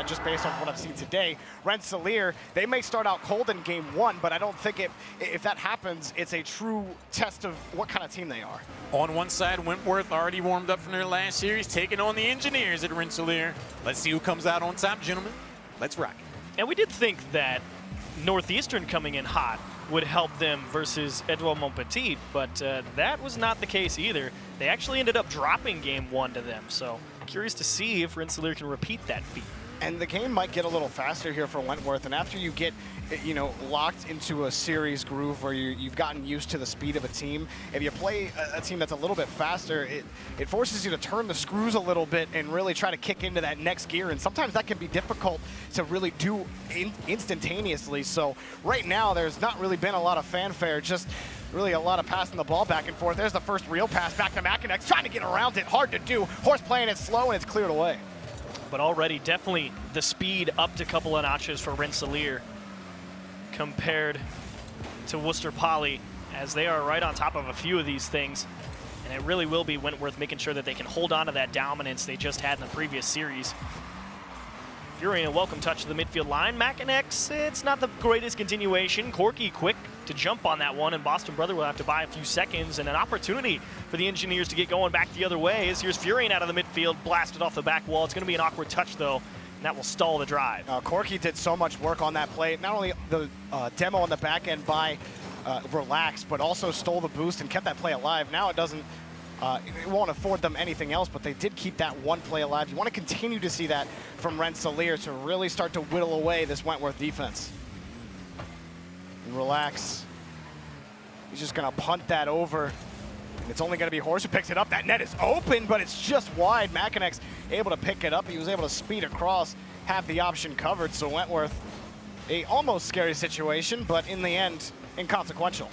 just based on what I've seen today. Rensselaer, they may start out cold in game one, but I don't think if that happens, it's a true test of what kind of team they are. On one side, Wentworth already warmed up from their last series, taking on the Engineers at Rensselaer. Let's see who comes out on top, gentlemen. Let's rock it. And we did think that Northeastern coming in hot would help them versus Edouard Montpetit, but that was not the case either. They actually ended up dropping game one to them, so curious to see if Rensselaer can repeat that feat. And the game might get a little faster here for Wentworth, and after you get, locked into a series groove where you've gotten used to the speed of a team, if you play a team that's a little bit faster, it forces you to turn the screws a little bit and really try to kick into that next gear, and sometimes that can be difficult to really do instantaneously. So right now, there's not really been a lot of fanfare, just really a lot of passing the ball back and forth. There's the first real pass back to Mackinac, trying to get around it, hard to do. Horse playing it slow, and it's cleared away. But already definitely the speed upped a couple of notches for Rensselaer compared to Worcester Poly, as they are right on top of a few of these things. And it really will be Wentworth making sure that they can hold on to that dominance they just had in the previous series. Fury, a welcome touch to the midfield line. Mackinac, it's not the greatest continuation. Corky quick to jump on that one, and Boston Brother will have to buy a few seconds, and an opportunity for the Engineers to get going back the other way. As here's Fury out of the midfield, blasted off the back wall. It's going to be an awkward touch, though, and that will stall the drive. Corky did so much work on that play. Not only the demo on the back end by Relax, but also stole the boost and kept that play alive. Now it doesn't. It won't afford them anything else, but they did keep that one play alive. You want to continue to see that from Rensselaer to really start to whittle away this Wentworth defense. And Relax. He's just going to punt that over. It's only going to be Horse who picks it up. That net is open, but it's just wide. Mackinac's able to pick it up. He was able to speed across, have the option covered. So Wentworth, a almost scary situation, but in the end, inconsequential.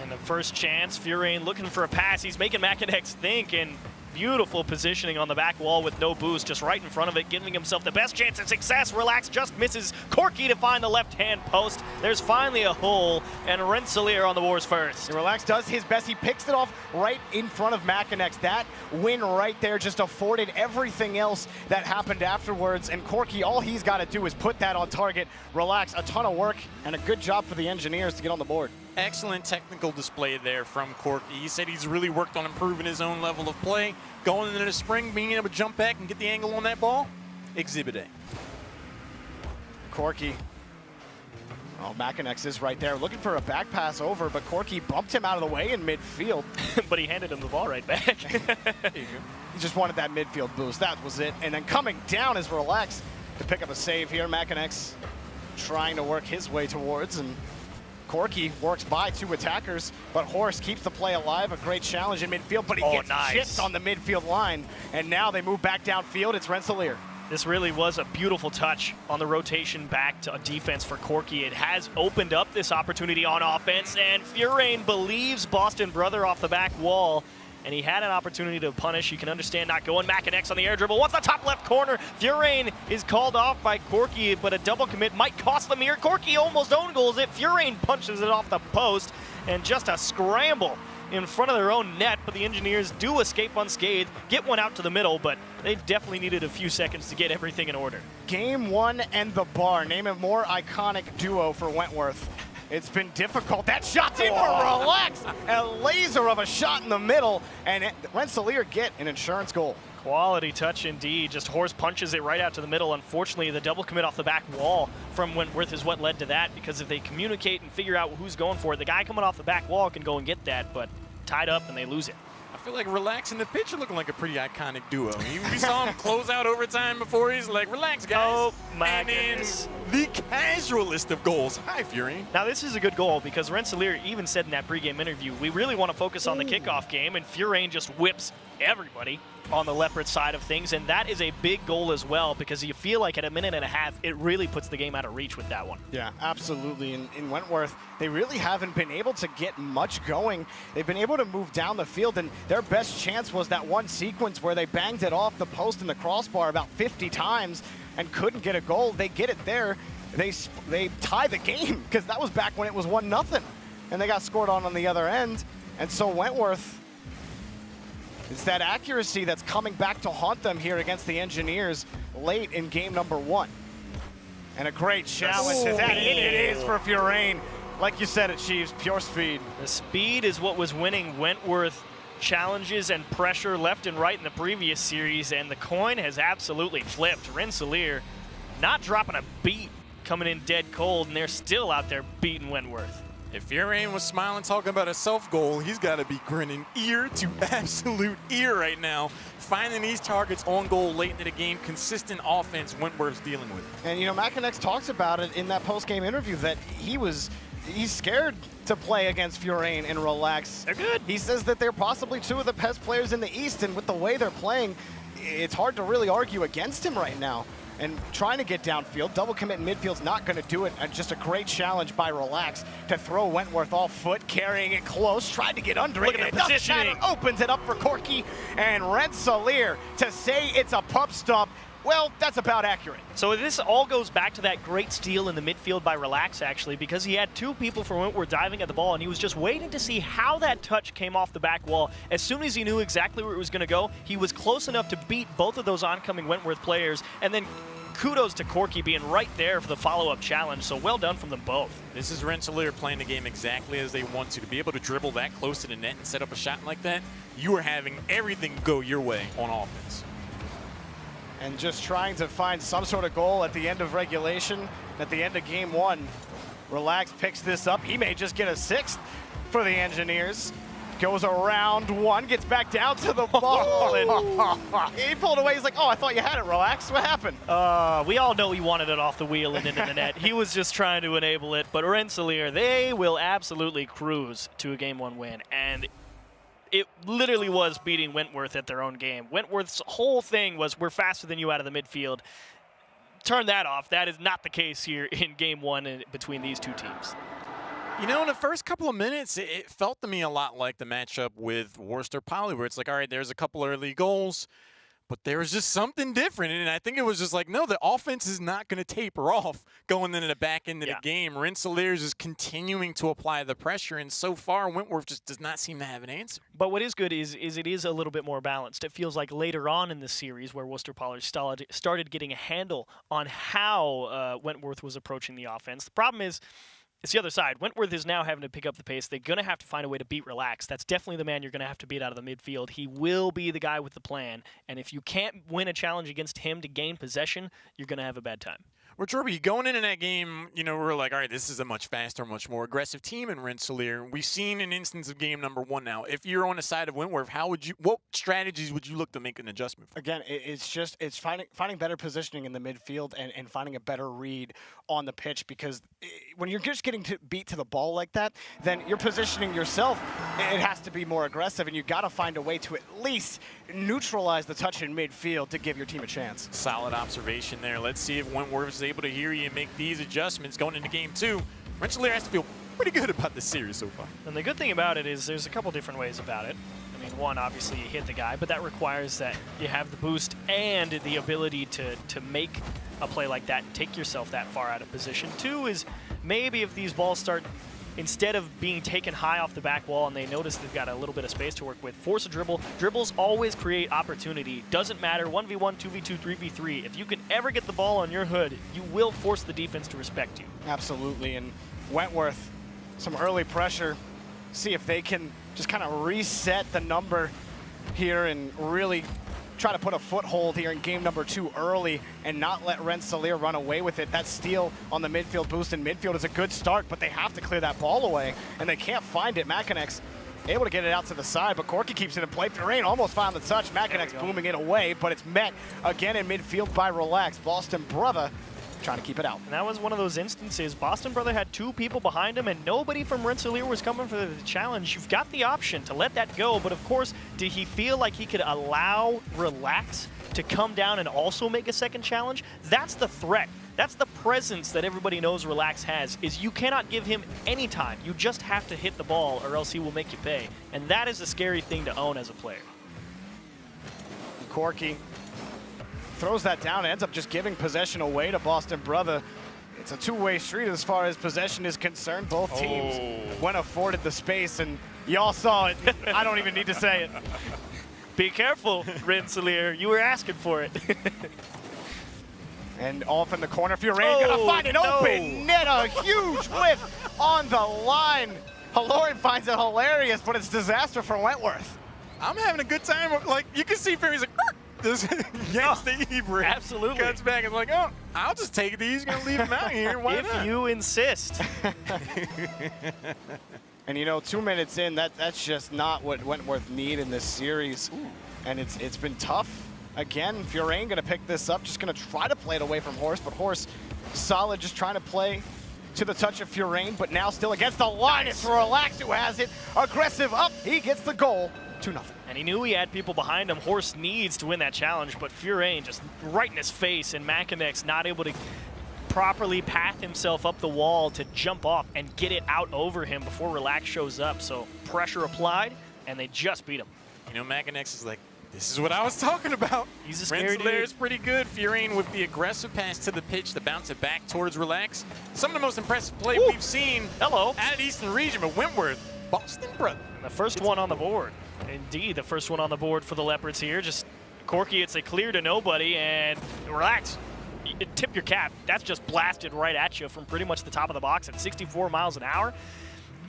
And the first chance, Furain looking for a pass. He's making Mackinac think, and beautiful positioning on the back wall with no boost, just right in front of it, giving himself the best chance at success. Relax just misses Corky to find the left-hand post. There's finally a hole, and Rensselaer on the boards first. And Relax does his best. He picks it off right in front of Mackinac. That win right there just afforded everything else that happened afterwards. And Corky, all he's got to do is put that on target. Relax, a ton of work, and a good job for the Engineers to get on the board. Excellent technical display there from Corky. He said he's really worked on improving his own level of play. Going into the spring, being able to jump back and get the angle on that ball, exhibit A. Corky. Oh, Mackinac is right there, looking for a back pass over, but Corky bumped him out of the way in midfield. But he handed him the ball right back. He just wanted that midfield boost, that was it. And then coming down is Relax to pick up a save here. Mackinac trying to work his way towards, and Corky works by two attackers, but Horse keeps the play alive. A great challenge in midfield, but he gets chipped on the midfield line. And now they move back downfield. It's Rensselaer. This really was a beautiful touch on the rotation back to defense for Corky. It has opened up this opportunity on offense, and Furain believes Boston Brother off the back wall. And he had an opportunity to punish. You can understand not going. Mackinac on the air dribble. What's the top left corner? Furain is called off by Corky, but a double commit might cost them here. Corky almost own goals it. Furain punches it off the post, and just a scramble in front of their own net. But the Engineers do escape unscathed, get one out to the middle, but they definitely needed a few seconds to get everything in order. Game one and the bar. Name a more iconic duo for Wentworth. It's been difficult. That shot's in for Relax. A laser of a shot in the middle, and Rensselaer get an insurance goal. Quality touch indeed. Just Horse punches it right out to the middle. Unfortunately, the double commit off the back wall from Wentworth is what led to that, because if they communicate and figure out who's going for it, the guy coming off the back wall can go and get that, but tied up and they lose it. I feel like Relax and the pitch are looking like a pretty iconic duo. We saw him close out overtime before. He's like, relax, guys. Oh, my and goodness. The casualist of goals. Hi, Fury. Now, this is a good goal, because Rensselaer even said in that pregame interview, we really want to focus on the kickoff game, and Furain just whips everybody on the Leopard side of things, and that is a big goal as well, because you feel like at a minute and a half, it really puts the game out of reach with that one. Yeah, absolutely. In Wentworth, they really haven't been able to get much going. They've been able to move down the field, and their best chance was that one sequence where they banged it off the post and the crossbar about 50 times and couldn't get a goal. They get it there. They tie the game, because that was back when it was 1-0, and they got scored on the other end. And so Wentworth, It's that accuracy that's coming back to haunt them here against the Engineers late in game number 1. And a great challenge. That it is for Furain. Like you said, achieves pure speed. The speed is what was winning Wentworth challenges and pressure left and right in the previous series, and the coin has absolutely flipped. Rensselaer not dropping a beat, coming in dead cold, and they're still out there beating Wentworth. If Furain was smiling talking about a self-goal, he's got to be grinning ear to absolute ear right now. Finding these targets on goal late into the game, consistent offense Wentworth's dealing with. And you know, Macanex talks about it in that post-game interview that he's scared to play against Furain and relax. They're good. He says that they're possibly 2 of the best players in the East, and with the way they're playing, it's hard to really argue against him right now. And trying to get downfield, double commit in midfield's not going to do it. Just a great challenge by Relax to throw Wentworth off foot, carrying it close, tried to get under Look it. at the positioning. Opens it up for Corky, and Rensselaer to say it's a pup stop. Well, that's about accurate. So this all goes back to that great steal in the midfield by Relax, actually, because he had 2 people from Wentworth diving at the ball, and he was just waiting to see how that touch came off the back wall. As soon as he knew exactly where it was going to go, he was close enough to beat both of those oncoming Wentworth players, and then kudos to Corky being right there for the follow-up challenge, so well done from them both. This is Rensselaer playing the game exactly as they want to. To be able to dribble that close to the net and set up a shot like that, you are having everything go your way on offense. And just trying to find some sort of goal at the end of regulation, at the end of game 1. Relax picks this up. He may just get a 6th for the Engineers. Goes around 1, gets back down to the ball, and he pulled away. He's like, oh, I thought you had it, Relax. What happened? We all know he wanted it off the wheel and into the net. He was just trying to enable it, but Rensselaer, they will absolutely cruise to a game 1 win, and it literally was beating Wentworth at their own game. Wentworth's whole thing was, we're faster than you out of the midfield. Turn that off. That is not the case here in game 1 between these 2 teams. You know, in the first couple of minutes, it felt to me a lot like the matchup with Worcester Poly, where it's like, all right, there's a couple early goals, but there was just something different. And I think it was just like, no, the offense is not going to taper off going into the back end of the game. Rensselaer is continuing to apply the pressure, and so far, Wentworth just does not seem to have an answer. But what is good is it is a little bit more balanced. It feels like later on in the series where Worcester Poly started getting a handle on how Wentworth was approaching the offense. The problem is, it's the other side. Wentworth is now having to pick up the pace. They're going to have to find a way to beat Relax. That's definitely the man you're going to have to beat out of the midfield. He will be the guy with the plan. And if you can't win a challenge against him to gain possession, you're going to have a bad time. Well, Jorby, going into that game, you know, we're like, all right, this is a much faster, much more aggressive team in Rensselaer. We've seen an instance of game number 1 now. If you're on the side of Wentworth, what strategies would you look to make an adjustment for? Again, it's finding better positioning in the midfield and finding a better read on the pitch, because when you're just getting beat to the ball like that, then you're positioning yourself. It has to be more aggressive, and you got to find a way to at least neutralize the touch in midfield to give your team a chance. Solid observation there. Let's see if Wentworth is able to hear you and make these adjustments going into game 2. Rensselaer has to feel pretty good about this series so far. And the good thing about it is there's a couple different ways about it. I mean, one, obviously you hit the guy, but that requires that you have the boost and the ability to make a play like that and take yourself that far out of position. 2 is maybe if these balls start, instead of being taken high off the back wall and they notice they've got a little bit of space to work with, force a dribble. Dribbles always create opportunity. Doesn't matter, 1v1, 2v2, 3v3. If you can ever get the ball on your hood, you will force the defense to respect you. Absolutely, and Wentworth, some early pressure. See if they can just kind of reset the number here and really try to put a foothold here in game number 2 early and not let Rensselaer run away with it. That steal on the midfield boost in midfield is a good start, but they have to clear that ball away, and they can't find it. Macanex able to get it out to the side, but Corky keeps it in play. Furain almost found the touch. Macanex booming it away, but it's met again in midfield by Relax. Boston Brother trying to keep it out. And that was one of those instances. Boston Brother had 2 people behind him, and nobody from Rensselaer was coming for the challenge. You've got the option to let that go, but of course, did he feel like he could allow Relax to come down and also make a second challenge? That's the threat. That's the presence that everybody knows Relax has, is you cannot give him any time. You just have to hit the ball or else he will make you pay. And that is a scary thing to own as a player. Corky throws that down, ends up just giving possession away to Boston Brother. It's a two-way street as far as possession is concerned. Both teams when afforded the space, and y'all saw it. I don't even need to say it. Be careful, Rensselaer. You were asking for it. And off in the corner, Furain gonna find an open net, a huge whiff on the line. Halloran finds it hilarious, but it's disaster for Wentworth. I'm having a good time. Like, you can see Furain's like, this yanks the e-brake. Absolutely. Cuts back and like, oh, I'll just take these. Gonna leave them out here. Why if not? you insist. And you know, 2 minutes in, that's just not what Wentworth need in this series. Ooh. And it's been tough. Again, Furain gonna pick this up, just gonna try to play it away from Horse, but Horse solid, just trying to play to the touch of Furain, but now still against the line. Nice. It's Relax who has it. Aggressive up, he gets the goal, 2-0. And he knew he had people behind him. Horse needs to win that challenge, but Furain just right in his face, and Macanex not able to properly path himself up the wall to jump off and get it out over him before Relax shows up. So pressure applied, and they just beat him. You know, Macanex is like, this is what I was talking about. He's a scary dude. Rensselaer's pretty good. Furain with the aggressive pass to the pitch to bounce it back towards Relax. Some of the most impressive play we've seen at Eastern Region, but Wentworth, Boston brother. The first one on the board. Indeed, the first one on the board for the Leopards here. Just Corky, it's a clear to nobody, and Relax. Tip your cap. That's just blasted right at you from pretty much the top of the box at 64 miles an hour.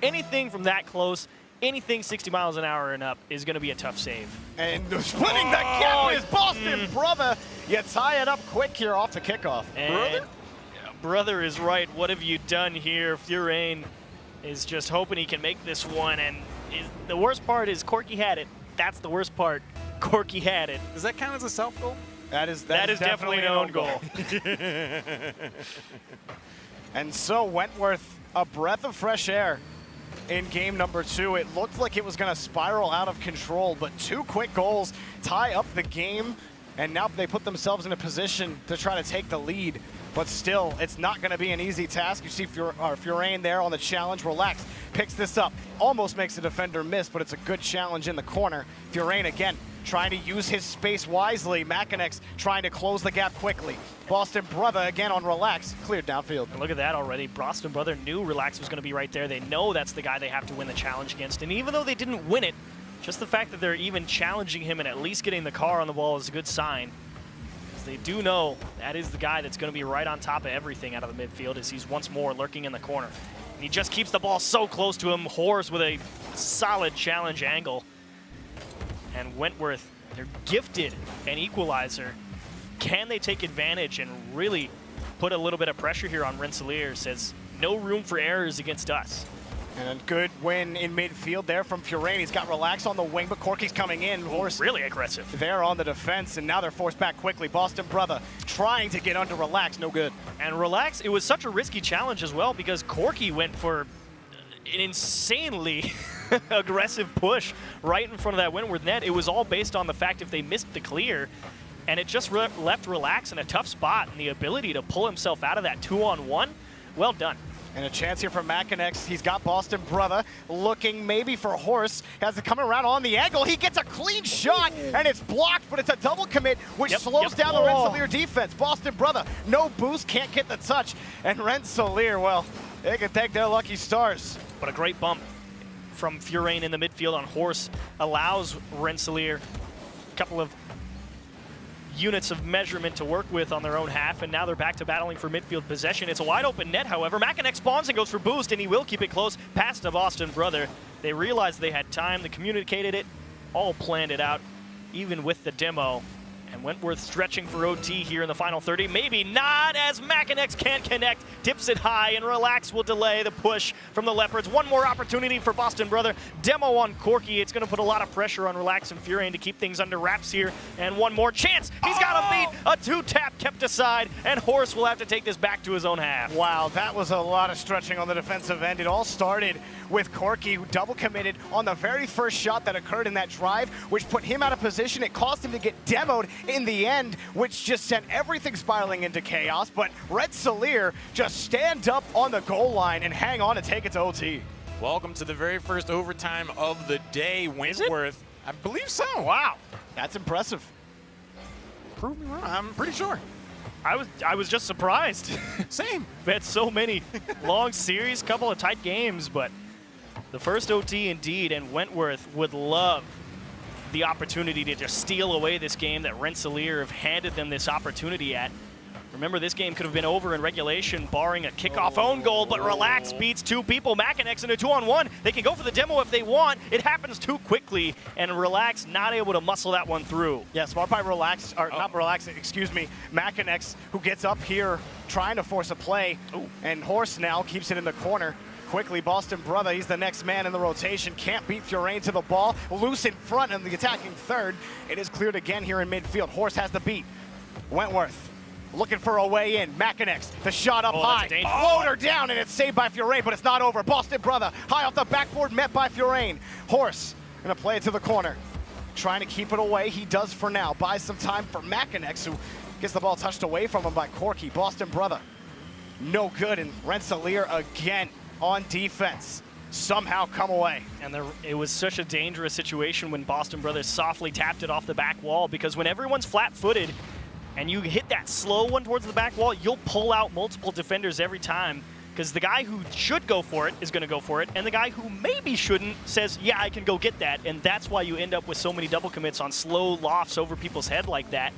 Anything from that close, anything 60 miles an hour and up is going to be a tough save. And splitting the gap is Boston Brother. You tie it up quick here off the kickoff. And brother is right. What have you done here? Furain is just hoping he can make this one. And the worst part is Corky had it. That's the worst part. Corky had it. Does that count as a self-goal? That is definitely an own goal. And so Wentworth, a breath of fresh air in game number 2. It looked like it was going to spiral out of control, but 2 quick goals tie up the game, and now they put themselves in a position to try to take the lead. But still, it's not going to be an easy task. You see Furain there on the challenge. Relax, picks this up, almost makes the defender miss, but it's a good challenge in the corner. Furain again trying to use his space wisely. Macanex trying to close the gap quickly. Boston Brother again on Relax, cleared downfield. And look at that already. Boston Brother knew Relax was going to be right there. They know that's the guy they have to win the challenge against. And even though they didn't win it, just the fact that they're even challenging him and at least getting the car on the ball is a good sign. Because they do know that is the guy that's going to be right on top of everything out of the midfield as he's once more lurking in the corner. And he just keeps the ball so close to him. Horse with a solid challenge angle. And Wentworth, they're gifted an equalizer. Can they take advantage and really put a little bit of pressure here on Rensselaer? Says no room for errors against us. And a good win in midfield there from Furain. He's got Relax on the wing, but Corky's coming in. Horse really aggressive. They're on the defense, and now they're forced back quickly. Boston Brother trying to get under Relax, no good. And Relax, it was such a risky challenge as well because Corky went for an insanely aggressive push right in front of that Wentworth net. It was all based on the fact if they missed the clear, and it just left Relax in a tough spot, and the ability to pull himself out of that 2-on-1, well done. And a chance here for Macanex. He's got Boston Brother looking maybe for Horse. Has it coming around on the angle. He gets a clean shot, and it's blocked, but it's a double commit, which slows down the Rensselaer defense. Boston Brother, no boost, can't get the touch. And Rensselaer, well, they can thank their lucky stars. But a great bump from Furain in the midfield on Horse allows Rensselaer a couple of units of measurement to work with on their own half, and now they're back to battling for midfield possession. It's a wide open net, however. Macanex spawns and goes for boost, and he will keep it close past the Boston Brother. They realized they had time, they communicated it, all planned it out, even with the demo. And Wentworth stretching for OT here in the final 30. Maybe not, as Macanex can't connect. Tips it high, and Relax will delay the push from the Leopards. One more opportunity for Boston Brother. Demo on Corky. It's going to put a lot of pressure on Relax and Furain to keep things under wraps here. And one more chance. He's got a beat. A 2-tap kept aside, and Horse will have to take this back to his own half. Wow, that was a lot of stretching on the defensive end. It all started with Corky, who double committed on the very first shot that occurred in that drive, which put him out of position. It caused him to get demoed in the end, which just sent everything spiraling into chaos. But Rensselaer just stand up on the goal line and hang on to take it to OT. Welcome to the very first overtime of the day, Wentworth. I believe so. Wow, that's impressive. Prove me wrong. I'm pretty sure. I was just surprised. Same. We had so many long series, couple of tight games, but the first OT indeed, and Wentworth would love the opportunity to just steal away this game that Rensselaer have handed them this opportunity at. Remember, this game could have been over in regulation, barring a kickoff own goal, but Relax beats two people. Macanex in a 2-on-1. They can go for the demo if they want. It happens too quickly, and Relax not able to muscle that one through. Yeah, smart by Relax, or not Relax, excuse me, Macanex, who gets up here trying to force a play, and Horse now keeps it in the corner. Quickly, Boston Brother, he's the next man in the rotation. Can't beat Furain to the ball. Loose in front in the attacking third. It is cleared again here in midfield. Horse has the beat. Wentworth looking for a way in. Macanex, the shot up high. Floater down, and it's saved by Furain, but it's not over. Boston Brother, high off the backboard, met by Furain. Horse gonna play it to the corner. Trying to keep it away. He does for now. Buys some time for Macanex, who gets the ball touched away from him by Corky. Boston Brother, no good, and Rensselaer again on defense. Somehow come away. And it was such a dangerous situation when Boston Brothers softly tapped it off the back wall, because when everyone's flat-footed and you hit that slow one towards the back wall, you'll pull out multiple defenders every time, because the guy who should go for it is going to go for it, and the guy who maybe shouldn't says, yeah, I can go get that, and that's why you end up with so many double commits on slow lofts over people's head like that.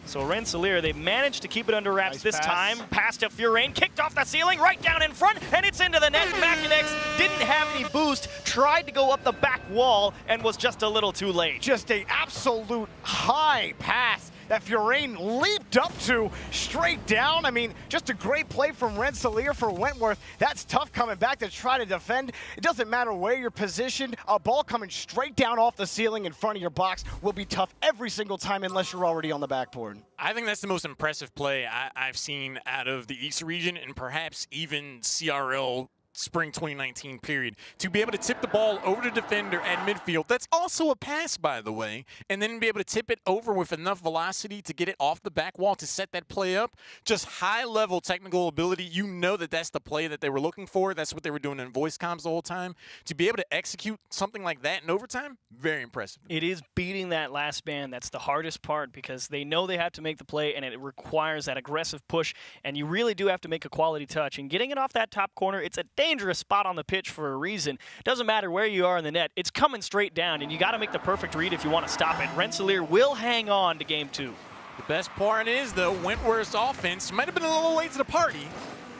So Rensselaer, they managed to keep it under wraps this time. Pass to Furain, kicked off the ceiling, right down in front, and it's into the net. Macanex didn't have any boost, tried to go up the back wall, and was just a little too late. Just an absolute high pass that Furain leaped up to straight down. I mean, just a great play from Rensselaer for Wentworth. That's tough coming back to try to defend. It doesn't matter where you're positioned. A ball coming straight down off the ceiling in front of your box will be tough every single time unless you're already on the backboard. I think that's the most impressive play I've seen out of the East region, and perhaps even CRL spring 2019 period. To be able to tip the ball over to defender at midfield, that's also a pass, by the way, and then be able to tip it over with enough velocity to get it off the back wall to set that play up. Just high-level technical ability. You know that that's the play that they were looking for. That's what they were doing in voice comms the whole time. To be able to execute something like that in overtime, very impressive. It is beating that last man. That's the hardest part, because they know they have to make the play, and it requires that aggressive push, and you really do have to make a quality touch. And getting it off that top corner, it's a dangerous spot on the pitch for a reason. Doesn't matter where you are in the net, it's coming straight down, and you got to make the perfect read if you want to stop it. Rensselaer will hang on to game 2. The best part is, though, Wentworth's offense might have been a little late to the party,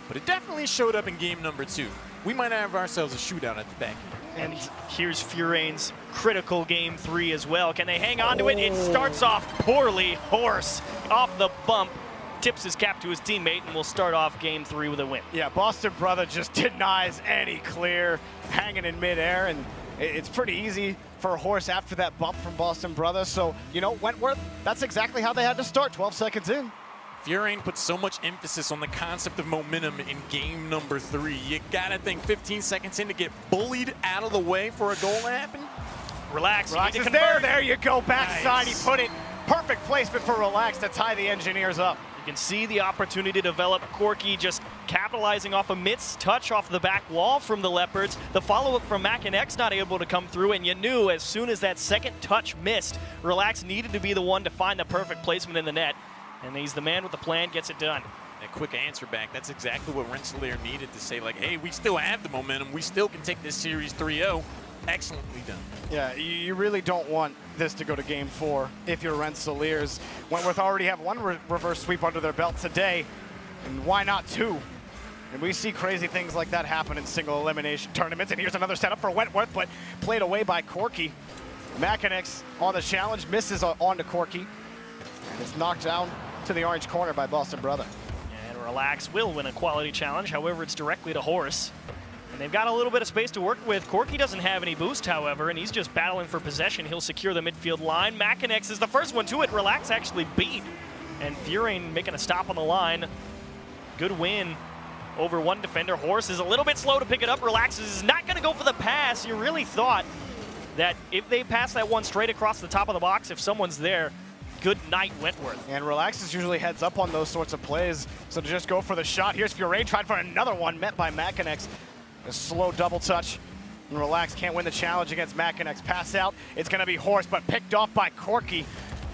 but it definitely showed up in game number 2. We might have ourselves a shootout at the back end. And here's Furain's critical game 3 as well. Can they hang on to it? It starts off poorly. Horse off the bump tips his cap to his teammate, and will start off game 3 with a win. Yeah, Boston Brother just denies any clear, hanging in midair, and it's pretty easy for Horse after that bump from Boston Brother. So, you know, Wentworth, that's exactly how they had to start 12 seconds in. Furain put so much emphasis on the concept of momentum in game number 3. You gotta think 15 seconds in to get bullied out of the way for a goal to happen. Relax is there. There you go, backside. Nice. He put it. Perfect placement for Relax to tie the Engineers up. You can see the opportunity to develop. Corky just capitalizing off a missed touch off the back wall from the Leopards. The follow-up from Macanex not able to come through, and you knew as soon as that second touch missed, Relax needed to be the one to find the perfect placement in the net. And he's the man with the plan, gets it done. A quick answer back. That's exactly what Rensselaer needed to say, like, hey, we still have the momentum. We still can take this series 3-0. Excellently done. Yeah, you really don't want this to go to game 4 if you're Rensselaers. Wentworth already have one reverse sweep under their belt today, and why not 2? And we see crazy things like that happen in single elimination tournaments. And here's another setup for Wentworth, but played away by Corky. Macanex on the challenge, misses on to Corky, and it's knocked down to the orange corner by Boston Brother. And Relax will win a quality challenge, however, it's directly to Horse. And they've got a little bit of space to work with. Corky doesn't have any boost, however, and he's just battling for possession. He'll secure the midfield line. Macanex is the first one to it. Relax actually beat. And Furain making a stop on the line. Good win over one defender. Horse is a little bit slow to pick it up. Relax is not going to go for the pass. You really thought that if they pass that one straight across the top of the box, if someone's there, good night, Wentworth. And Relax is usually heads up on those sorts of plays. So to just go for the shot. Here's Furain, tried for another one, met by Macanex. A slow double touch, and Relax can't win the challenge against Macanex. Pass out, it's gonna be Horse, but picked off by Corky.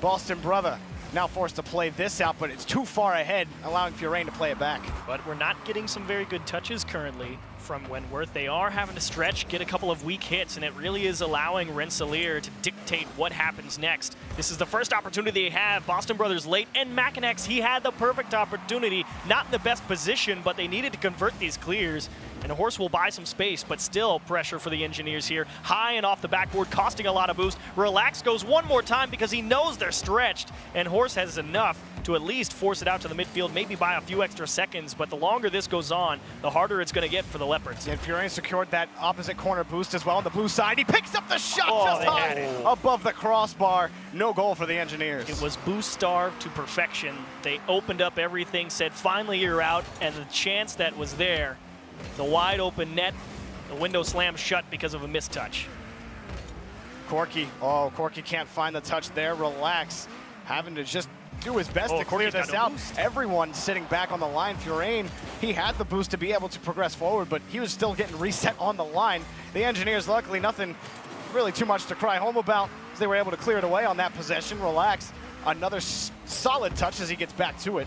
Boston Brother now forced to play this out, but it's too far ahead, allowing Furain to play it back. But we're not getting some very good touches currently from Wentworth. They are having to stretch, get a couple of weak hits, and it really is allowing Rensselaer to dictate what happens next. This is the first opportunity they have. Boston Brothers late, and Macanex, he had the perfect opportunity. Not in the best position, but they needed to convert these clears. And Horse will buy some space, but still pressure for the Engineers here. High and off the backboard, costing a lot of boost. Relax goes one more time because he knows they're stretched, and Horse has enough to at least force it out to the midfield, maybe by a few extra seconds. But the longer this goes on, the harder it's going to get for the Leopards. And Furion secured that opposite corner boost as well on the blue side. He picks up the shot just they high had it. above the crossbar. No goal for the Engineers. It was boost starved to perfection. They opened up everything, said, finally you're out, and the chance that was there, the wide open net, the window slammed shut because of a mistouch. Corky, Corky can't find the touch there. Relax, having to just do his best to clear this out. Everyone sitting back on the line. Furain, he had the boost to be able to progress forward, but he was still getting reset on the line. The Engineers, luckily, nothing really too much to cry home about, as they were able to clear it away on that possession. Relax, another solid touch as he gets back to it.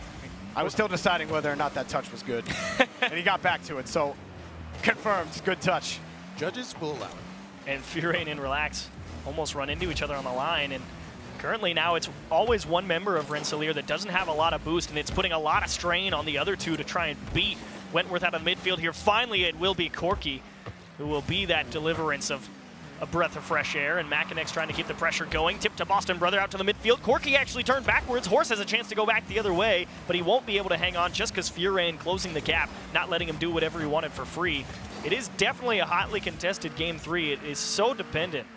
I was still deciding whether or not that touch was good, and he got back to it, so confirmed, good touch. Judges will allow it. And Furain and Relax almost run into each other on the line, and currently now it's always one member of Rensselaer that doesn't have a lot of boost, and it's putting a lot of strain on the other two to try and beat Wentworth out of the midfield here. Finally, it will be Corky who will be that deliverance of a breath of fresh air, and Macanex trying to keep the pressure going. Tip to Boston Brother out to the midfield. Corky actually turned backwards. Horse has a chance to go back the other way, but he won't be able to hang on just because Furain closing the gap, not letting him do whatever he wanted for free. It is definitely a hotly contested Game 3. It is so dependent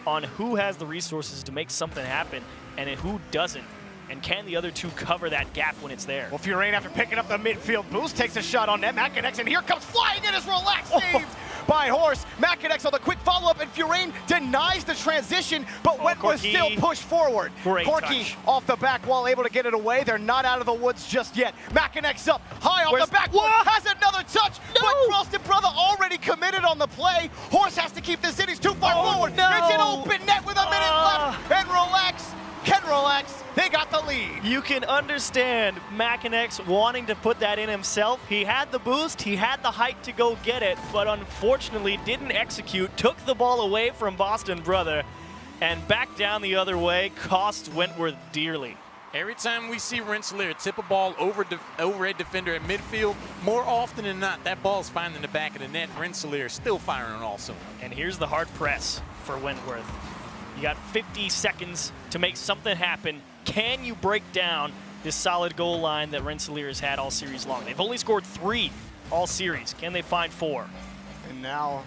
on who has the resources to make something happen and who doesn't. And can the other two cover that gap when it's there? Well, Furain, after picking up the midfield boost, takes a shot on net. Macanex, and here comes flying in his Relax saved by Horse. Macanex on the quick follow-up, and Furain denies the transition, but Wentworth still pushed forward. Corky off the back wall, able to get it away. They're not out of the woods just yet. Macanex up, high off the back wall, has another touch, but Boston Brother already committed on the play. Horse has to keep this in, he's too far forward. It's an open net with a minute left, and Relax can relax. They got the lead. You can understand Macanex wanting to put that in himself. He had the boost, he had the height to go get it, but unfortunately didn't execute, took the ball away from Boston Brother, and back down the other way, cost Wentworth dearly. Every time we see Rensselaer tip a ball over a defender at midfield, more often than not, that ball's finding the back of the net. Rensselaer still firing on all cylinders. And here's the hard press for Wentworth. You got 50 seconds to make something happen. Can you break down this solid goal line that Rensselaer has had all series long? They've only scored 3 all series. Can they find 4? And now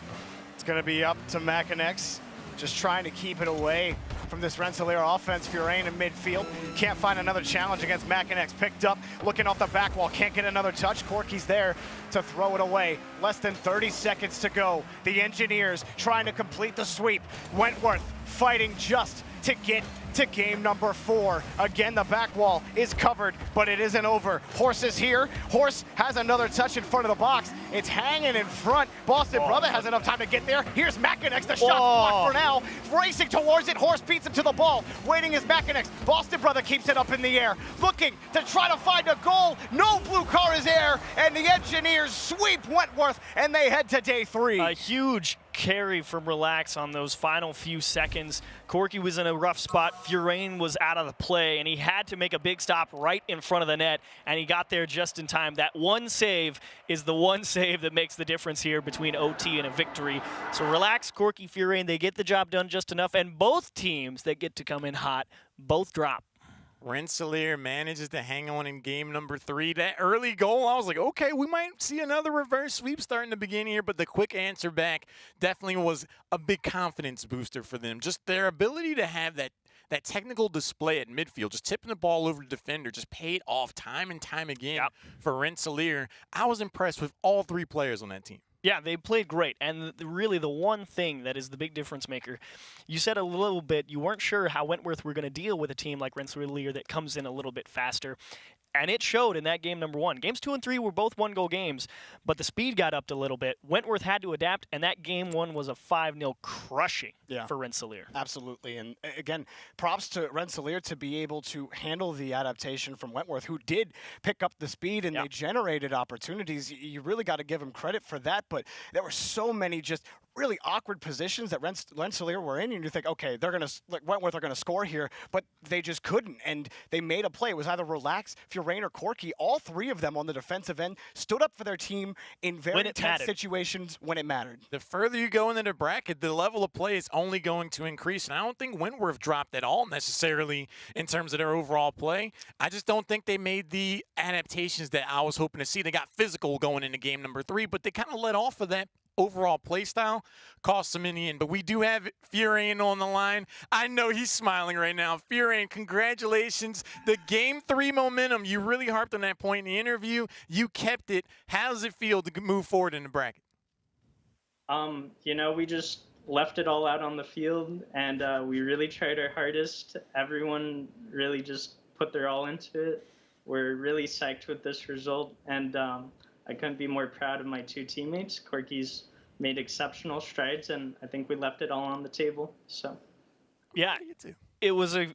it's going to be up to Macanex, just trying to keep it away from this Rensselaer offense. Furain in midfield. Can't find another challenge against Macanex. Picked up, looking off the back wall. Can't get another touch. Corky's there to throw it away. Less than 30 seconds to go. The Engineers trying to complete the sweep. Wentworth fighting just to get to game number 4. Again, the back wall is covered, but it isn't over. Horse is here. Horse has another touch in front of the box. It's hanging in front. Boston Brother has enough time to get there. Here's Macanex. The shot's blocked for now. Racing towards it. Horse beats him to the ball. Waiting is Macanex. Boston Brother keeps it up in the air, looking to try to find a goal. No blue car is there, and the Engineers sweep Wentworth, and they head to day 3. A huge carry from Relax on those final few seconds. Corky was in a rough spot. Furain was out of the play, and he had to make a big stop right in front of the net, and he got there just in time. That one save is the one save that makes the difference here between OT and a victory. So Relax, Corky, Furain, they get the job done just enough, and both teams that get to come in hot, both drop. Rensselaer manages to hang on in game number 3. That early goal, I was like, okay, we might see another reverse sweep starting to begin here, but the quick answer back definitely was a big confidence booster for them. Just their ability to have that technical display at midfield, just tipping the ball over the defender, just paid off time and time again for Rensselaer. I was impressed with all 3 players on that team. Yeah, they played great, and really the one thing that is the big difference maker, you said a little bit, you weren't sure how Wentworth were going to deal with a team like Rensselaer that comes in a little bit faster. And it showed in that game number 1. Games 2 and 3 were both 1-goal games, but the speed got upped a little bit. Wentworth had to adapt, and that game 1 was a 5-0 crushing for Rensselaer. Absolutely. And again, props to Rensselaer to be able to handle the adaptation from Wentworth, who did pick up the speed and they generated opportunities. You really got to give them credit for that, but there were so many just really awkward positions that Rensselaer were in, and you think, okay, they're going to, like, Wentworth are going to score here, but they just couldn't, and they made a play. It was either Relax, Furain, or Corky. All 3 of them on the defensive end stood up for their team in very tense situations when it mattered. The further you go into the bracket, the level of play is only going to increase, and I don't think Wentworth dropped at all necessarily in terms of their overall play. I just don't think they made the adaptations that I was hoping to see. They got physical going into game number 3, but they kind of let off of that overall play style, cost them in the end. But we do have Furain on the line. I know he's smiling right now. Furain, congratulations. The game 3 momentum, you really harped on that point in the interview. You kept it. How does it feel to move forward in the bracket? You know, we just left it all out on the field, and we really tried our hardest. Everyone really just put their all into it. We're really psyched with this result, and I couldn't be more proud of my 2 teammates. Corky's made exceptional strides, and I think we left it all on the table. So, yeah, it was an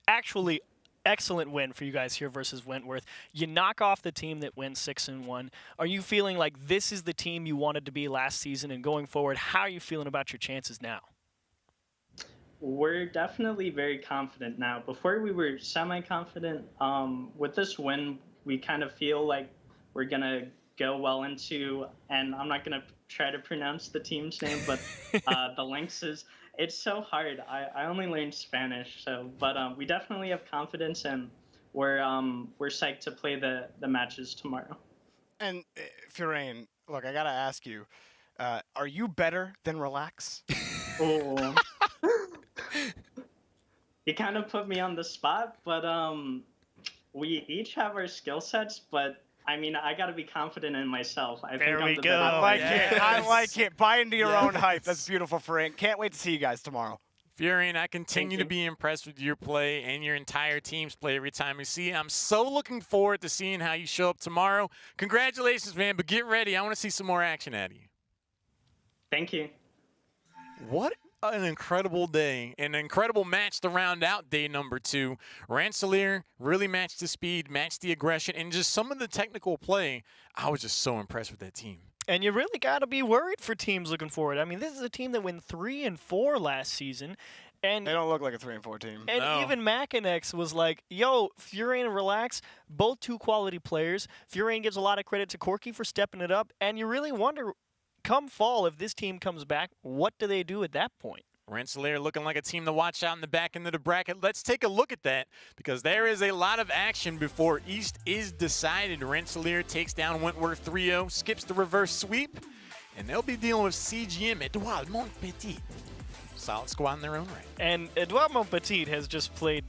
actually excellent win for you guys here versus Wentworth. You knock off the team that wins 6-1. Are you feeling like this is the team you wanted to be last season, and going forward, how are you feeling about your chances now? We're definitely very confident now. Before we were semi-confident. With this win, we kind of feel like we're going to go well into, and I'm not going to try to pronounce the team's name, but the Lynx is, it's so hard. I only learned Spanish, but we definitely have confidence, and we're psyched to play the matches tomorrow. And Furain, look, I got to ask you, are you better than Relax? Oh. You kind of put me on the spot, but we each have our skill sets, but I mean, I got to be confident in myself. I think I'm the better. I like it. I like it. Buy into your own hype. That's beautiful, Furain. Can't wait to see you guys tomorrow. Furain, I continue to be impressed with your play and your entire team's play every time we see you. I'm so looking forward to seeing how you show up tomorrow. Congratulations, man, but get ready. I want to see some more action out of you. Thank you. What an incredible day, an incredible match to round out day number 2. Rensselaer really matched the speed, matched the aggression, and just some of the technical play. I was just so impressed with that team. And you really got to be worried for teams looking forward. I mean, this is a team that went 3-4 last season. And they don't look like a 3-4 team. And even Macanex was like, yo, Furain and Relax, both 2 quality players. Furain gives a lot of credit to Corky for stepping it up. And you really wonder, come fall, if this team comes back, what do they do at that point? Rensselaer looking like a team to watch out in the back end of the bracket. Let's take a look at that, because there is a lot of action before East is decided. Rensselaer takes down Wentworth 3-0, skips the reverse sweep, and they'll be dealing with CGM Edouard Montpetit. Solid squad in their own right. And Edouard Montpetit has just played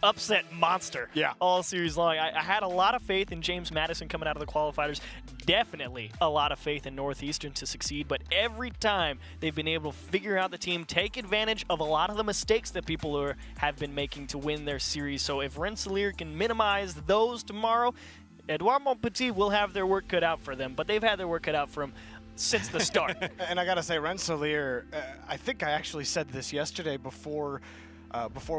upset monster all series long. I had a lot of faith in James Madison coming out of the qualifiers. Definitely a lot of faith in Northeastern to succeed, but every time they've been able to figure out the team, take advantage of a lot of the mistakes that people have been making to win their series. So if Rensselaer can minimize those tomorrow, Edouard Montpetit will have their work cut out for them, but they've had their work cut out for them since the start. And I got to say, Rensselaer, I think I actually said this yesterday before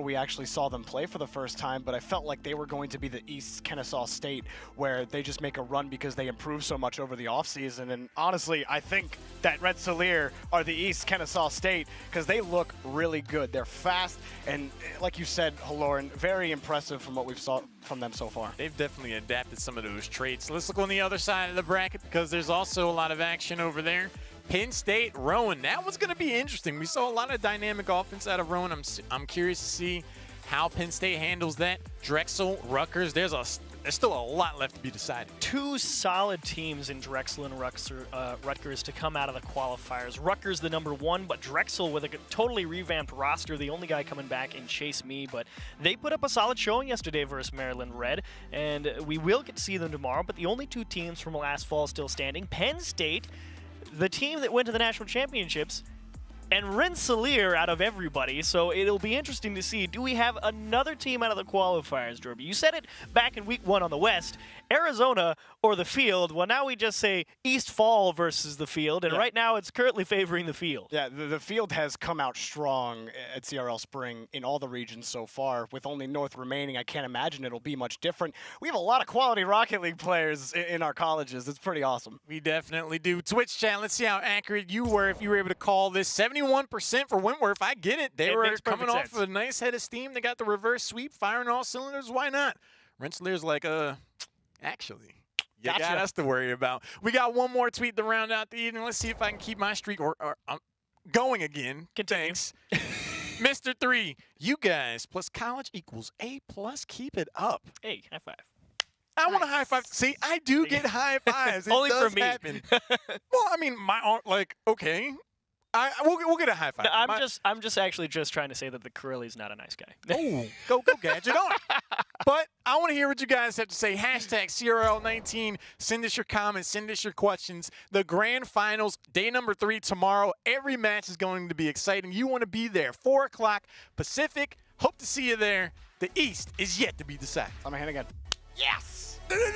we actually saw them play for the first time, but I felt like they were going to be the East Kennesaw State, where they just make a run because they improve so much over the offseason. And honestly, I think that Rensselaer are the East Kennesaw State because they look really good. They're fast, and like you said, Haloran, very impressive from what we've saw from them so far. They've definitely adapted some of those traits. Let's look on the other side of the bracket, because there's also a lot of action over there. Penn State, Rowan. That was going to be interesting. We saw a lot of dynamic offense out of Rowan. I'm curious to see how Penn State handles that. Drexel, Rutgers. There's still a lot left to be decided. 2 solid teams in Drexel and Rutgers to come out of the qualifiers. Rutgers the number 1, but Drexel with a totally revamped roster. The only guy coming back in Chase Me, but they put up a solid showing yesterday versus Maryland Red, and we will get to see them tomorrow. But the only 2 teams from last fall still standing. Penn State, the team that went to the national championships, and Rensselaer out of everybody, so it'll be interesting to see, do we have another team out of the qualifiers, Jorby? You said it back in week 1 on the West, Arizona or the field. Well, now we just say East Fall versus the field, and right now it's currently favoring the field. Yeah, the field has come out strong at CRL Spring in all the regions so far. With only North remaining, I can't imagine it'll be much different. We have a lot of quality Rocket League players in our colleges. It's pretty awesome. We definitely do. Twitch chat, let's see how accurate you were if you were able to call this. 71% for Wentworth. I get it. They were coming off of a nice head of steam. They got the reverse sweep, firing all cylinders. Why not? Rensselaer's like, actually, you got us to worry about. We got one more tweet to round out the evening. Let's see if I can keep my streak going again. Thanks. Mr. 3, you guys plus college equals A+. Keep it up. Hey, high five. I want a high five. See, I do get high fives. It Only does for me. happen. Well, I mean, okay. We'll get a high five. No, I'm just actually just trying to say that the Corelli's not a nice guy. Oh, go Gadget on. But I want to hear what you guys have to say. Hashtag CRL19. Send us your comments. Send us your questions. The grand finals, day number 3 tomorrow. Every match is going to be exciting. You want to be there. 4 o'clock Pacific. Hope to see you there. The East is yet to be decided. On my hand again. Yes.